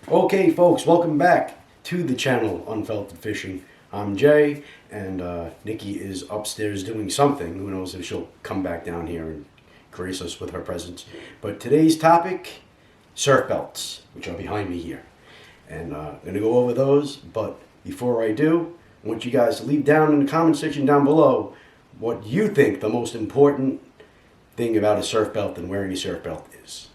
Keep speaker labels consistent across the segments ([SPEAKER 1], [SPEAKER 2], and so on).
[SPEAKER 1] Okay, folks, welcome back to the channel Unfiltered Fishing. I'm Jay, and Nikki is upstairs doing something. Who knows if she'll come back down here and grace us with her presence. But today's topic, surf belts, which are behind me here. And I'm going to go over those, but before I do, I want you guys to leave down in the comment section down below what you think the most important thing about a surf belt and wearing a surf belt is.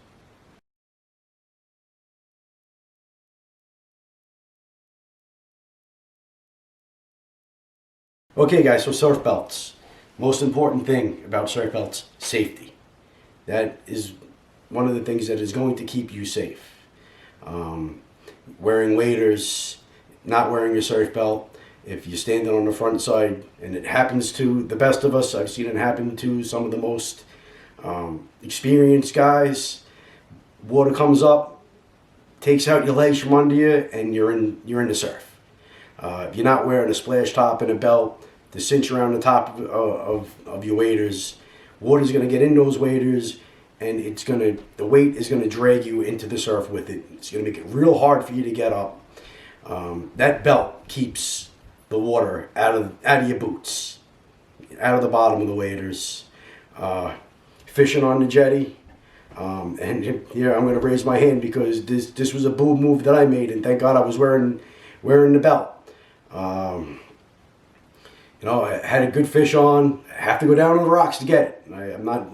[SPEAKER 1] Okay guys, so surf belts. Most important thing about surf belts, safety. That is one of the things that is going to keep you safe. Wearing waders, not wearing a surf belt, if you're standing on the front side, and it happens to the best of us, I've seen it happen to some of the most experienced guys, water comes up, takes out your legs from under you, and you're in the surf. If you're not wearing a splash top and a belt to cinch around the top of your waders, water's going to get in those waders, and the weight is going to drag you into the surf with it. It's going to make it real hard for you to get up. That belt keeps the water out of your boots, out of the bottom of the waders. Fishing on the jetty, and here I'm going to raise my hand because this was a boob move that I made, and thank God I was wearing the belt. I had a good fish on. I have to go down to the rocks to get it. I'm not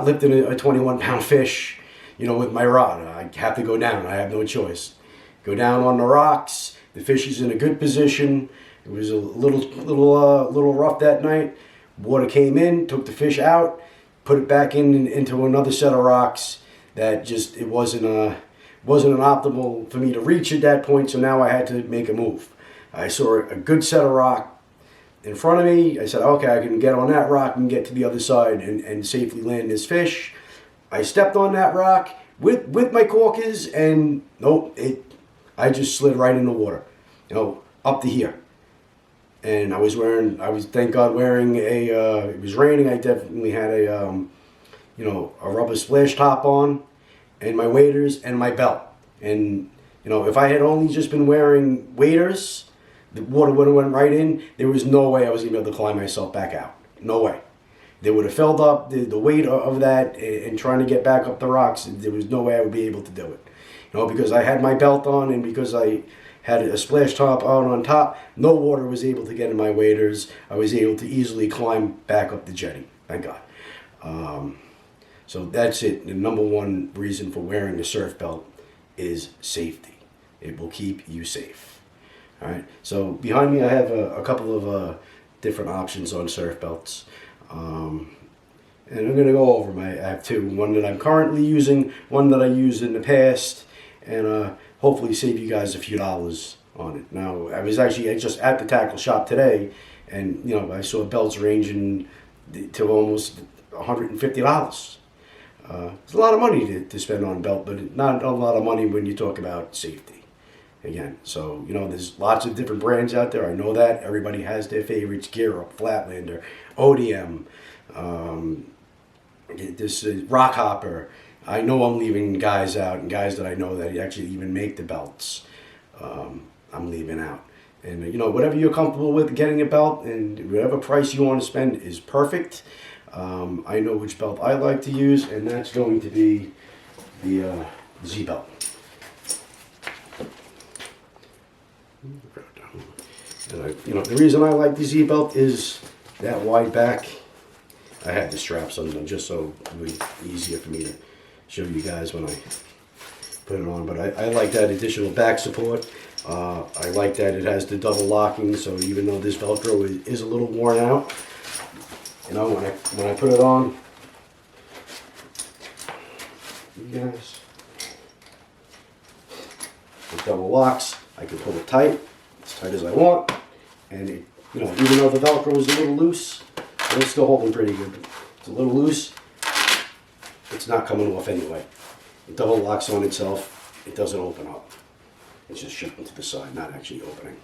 [SPEAKER 1] lifting a 21-pound fish, with my rod. I have to go down. I have no choice. Go down on the rocks. The fish is in a good position. It was a little rough that night. Water came in, took the fish out, put it back into another set of rocks. That it wasn't an optimal for me to reach at that point. So now I had to make a move. I saw a good set of rock in front of me. I said, okay, I can get on that rock and get to the other side and safely land this fish. I stepped on that rock with my corkers, and nope, I just slid right in the water, up to here. And I was thank God wearing it was raining. I definitely had a rubber splash top on, and my waders and my belt. And, if I had only just been wearing waders, the water would have went right in. There was no way I was going to be able to climb myself back out. No way. They would have filled up the weight of that and trying to get back up the rocks. There was no way I would be able to do it. Because I had my belt on and because I had a splash top on top, no water was able to get in my waders. I was able to easily climb back up the jetty. Thank God. So that's it. The number one reason for wearing a surf belt is safety. It will keep you safe. All right. So behind me, I have a couple of different options on surf belts. And I'm going to go over them. I have two. One that I'm currently using, one that I used in the past, and hopefully save you guys a few dollars on it. Now, I was actually just at the tackle shop today, and I saw belts ranging to almost $150. It's a lot of money to spend on a belt, but not a lot of money when you talk about safety. Again, so there's lots of different brands out there. I know that everybody has their favorites: Gear Up, Flatlander, ODM, this Rock Hopper. I know I'm leaving guys out, and guys that I know that actually even make the belts, I'm leaving out. And whatever you're comfortable with getting a belt, and whatever price you want to spend is perfect. I know which belt I like to use, and that's going to be the Z belt. And the reason I like the Z belt is that wide back. I had the straps on them just so it would be easier for me to show you guys when I put it on. But I like that additional back support. I like that it has the double locking, so even though this Velcro is a little worn out, when I put it on, you guys, it double locks. I can pull it tight, as tight as I want, and even though the Velcro is a little loose, it's still holding pretty good. It's a little loose. It's not coming off anyway. It double locks on itself. It doesn't open up. It's just shifting to the side, not actually opening.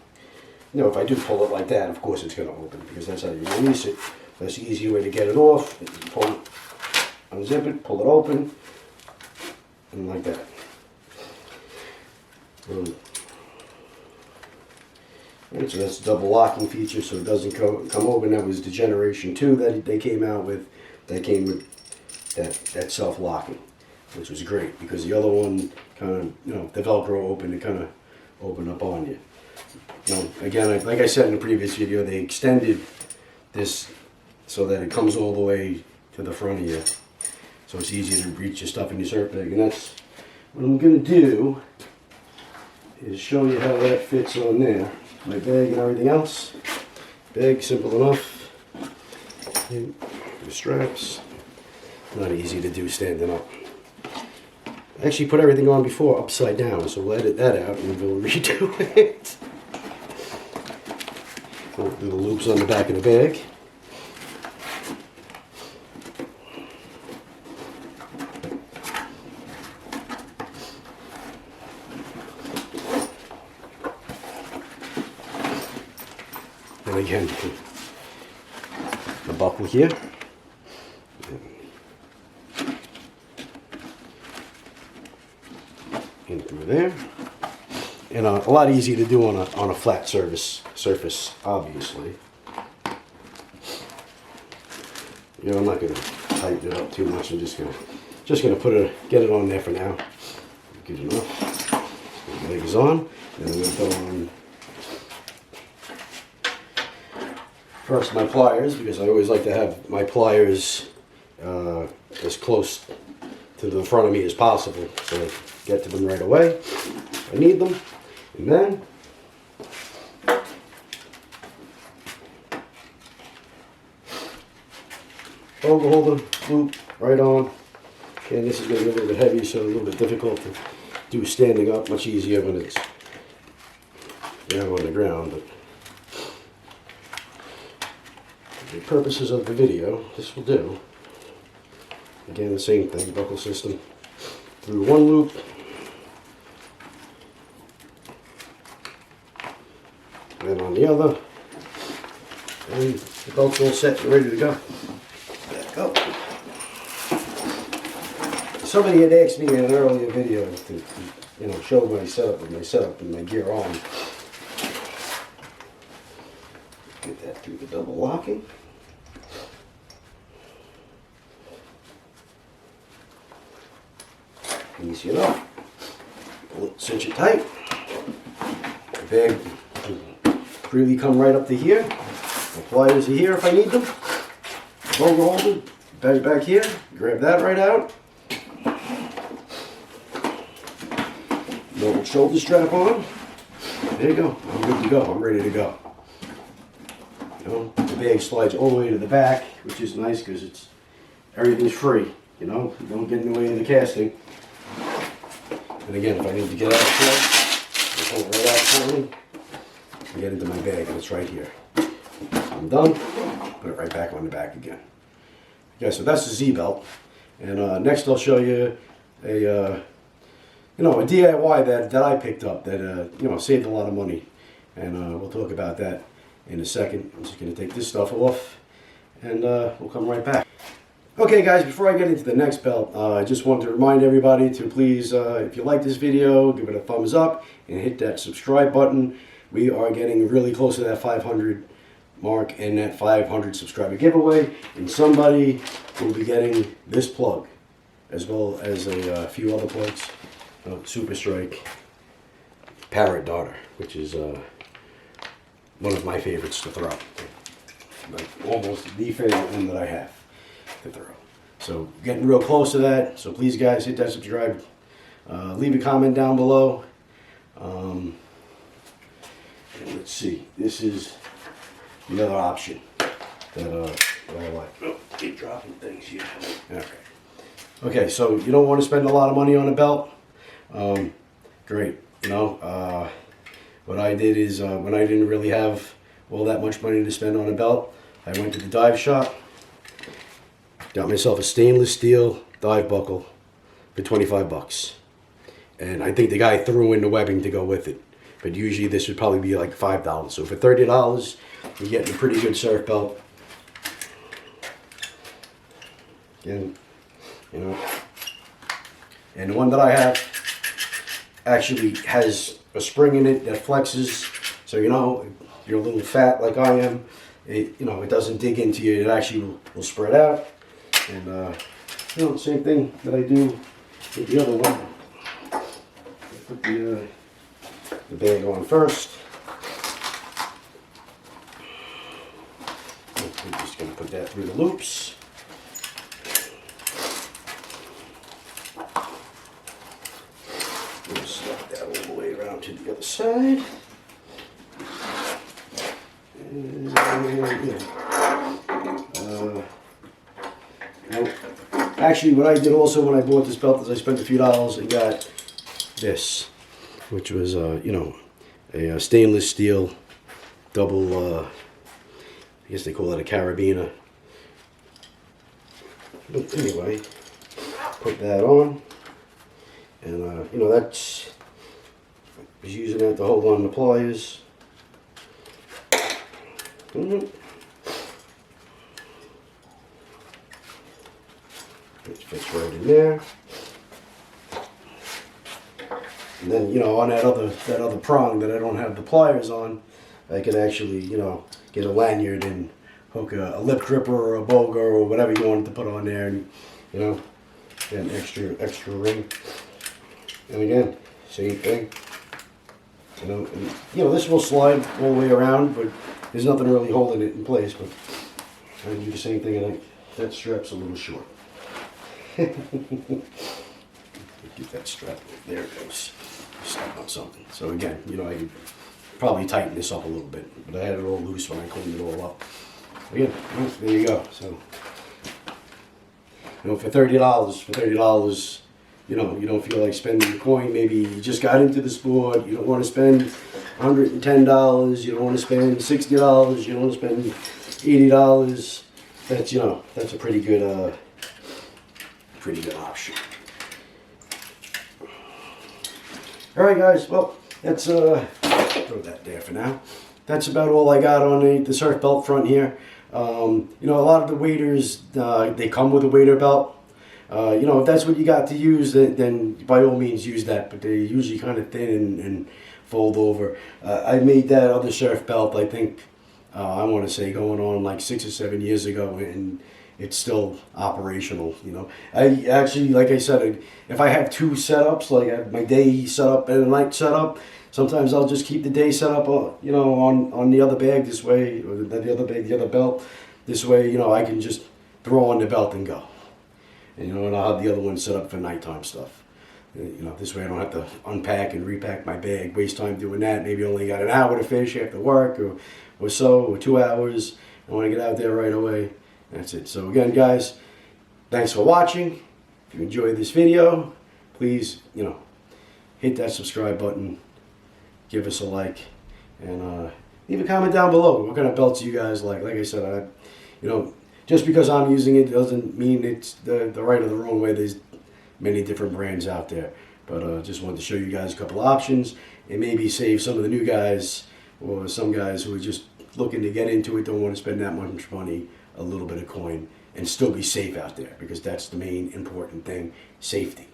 [SPEAKER 1] If I do pull it like that, of course it's going to open because that's how you release it. That's the easy way to get it off. You pull it, unzip it, pull it open, and like that. So that's a double locking feature, so it doesn't come open. That was the generation 2 that they came out with. That came with that self-locking, which was great because the other one kind of, the Velcro opened, it kind of opened up on you. Again, like I said in the previous video, they extended this so that it comes all the way to the front of you, so it's easier to reach your stuff in your surf bag. And that's what I'm going to do, is show you how that fits on there. My bag and everything else. Bag, simple enough. And the straps, not easy to do standing up. I actually put everything on before upside down, so we'll edit that out and we'll redo it. Do the loops on the back of the bag. And again, the buckle here. In through there. And a lot easier to do on a flat surface, obviously. I'm not going to tighten it up too much. I'm just gonna get it on there for now. Good enough. The leg is on, and I'm going to put on first my pliers, because I always like to have my pliers as close to the front of me as possible, so I get to them right away. I need them. And then boga holder loop right on. And this is going to be a little bit heavy, so a little bit difficult to do standing up. Much easier when it's down on the ground. But for the purposes of the video, this will do. Again, the same thing, buckle system through one loop. And on the other, and the belt's all set and ready to go. Back up. Somebody had asked me in an earlier video to show my setup and my gear on. Get that through the double locking. Easy enough. Pull it, cinch it tight. The bag freely come right up to here. The pliers are here if I need them. Boga holder, back here. Grab that right out. Normal shoulder strap on. There you go. I'm good to go. I'm ready to go. The bag slides all the way to the back, which is nice because everything's free. You don't get in the way of the casting. And again, if I need to get out of the plug, I pull it right out for me. And get into my bag, and it's right here. I'm done. Put it right back on the back again. Okay, so that's the Z belt. And next I'll show you a DIY that I picked up that saved a lot of money, and we'll talk about that in a second. I'm just going to take this stuff off, and we'll come right back. Okay, guys, before I get into the next belt, I just want to remind everybody to please, if you like this video, give it a thumbs up and hit that subscribe button. We are getting really close to that 500 mark and that 500 subscriber giveaway, and somebody will be getting this plug as well as a few other plugs. Super Strike Parrot Darter, which is one of my favorites to throw. Like almost the favorite one that I have to throw. So getting real close to that. So please, guys, hit that subscribe. Leave a comment down below. And let's see. This is the other option that I like. Oh, keep dropping things here. Okay, so you don't want to spend a lot of money on a belt. Great. What I did is when I didn't really have all that much money to spend on a belt, I went to the dive shop, got myself a stainless steel dive buckle for 25 bucks. And I think the guy threw in the webbing to go with it. But usually this would probably be like $5. So for $30, you're getting a pretty good surf belt. Again, and the one that I have actually has a spring in it that flexes. So, you know, if you're a little fat like I am, it, you know, it doesn't dig into you. It actually will spread out. And, you know, the same thing that I do with the other one. Put the bag on first. I'm just going to put that through the loops. We'll slide that all the way around to the other side. And, actually, what I did also when I bought this belt is I spent a few dollars and got this, which was, you know, a stainless steel double, I guess they call it a carabiner. But anyway, put that on, and you know, that's, I was using that to hold on the pliers. It fits right in there. And then, you know, on that other prong that I don't have the pliers on, I can actually, you know, get a lanyard and hook a lip gripper or a boga or whatever you wanted to put on there, and, you know, get an extra ring. And again, same thing. You know, this will slide all the way around, but there's nothing really holding it in place. But I do the same thing, and that strap's a little short. Get that strap. There it goes. Step on something. So again, you know, I could probably tighten this up a little bit, but I had it all loose when I cleaned it all up. Again, there you go. So, you know, for $30, you know, you don't feel like spending a coin. Maybe you just got into the sport. You don't want to spend $110. You don't want to spend $60. You don't want to spend $80. That's, you know, that's a pretty good option. All right, guys. Well, that's throw that there for now. That's about all I got on the surf belt front here. You know, a lot of the waders, they come with a wader belt. You know, if that's what you got to use, then by all means use that. But they're usually kind of thin and fold over. I made that other surf belt, I think, I want to say going on like 6 or 7 years ago, and it's still operational. You know, I actually, like I said, if I have two setups, like I have my day setup and a night setup, sometimes I'll just keep the day setup, you know, on the other bag this way, or the other bag, the other belt this way. You know, I can just throw on the belt and go. And, you know, and I'll have the other one set up for nighttime stuff. You know, this way I don't have to unpack and repack my bag, waste time doing that. Maybe only got an hour to fish after work or 2 hours. I want to get out there right away. That's it. So again, guys, thanks for watching. If you enjoyed this video, please, you know, hit that subscribe button, give us a like, and leave a comment down below. What kind of belts you guys like? Like I said, you know, just because I'm using it doesn't mean it's the right or the wrong way. There's many different brands out there. But just wanted to show you guys a couple of options and maybe save some of the new guys or some guys who are just looking to get into it, don't want to spend that much money, a little bit of coin, and still be safe out there, because that's the main important thing, safety.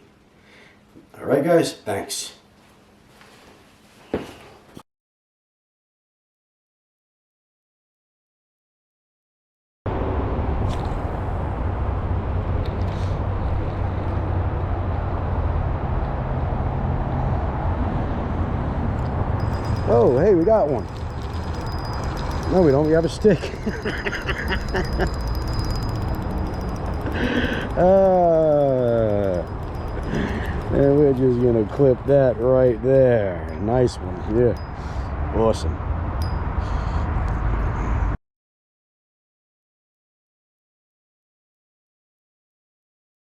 [SPEAKER 1] All right, guys, thanks. Oh, hey, we got one. No, we don't. We have a stick. And we're just going to clip that right there. Nice one. Yeah. Awesome.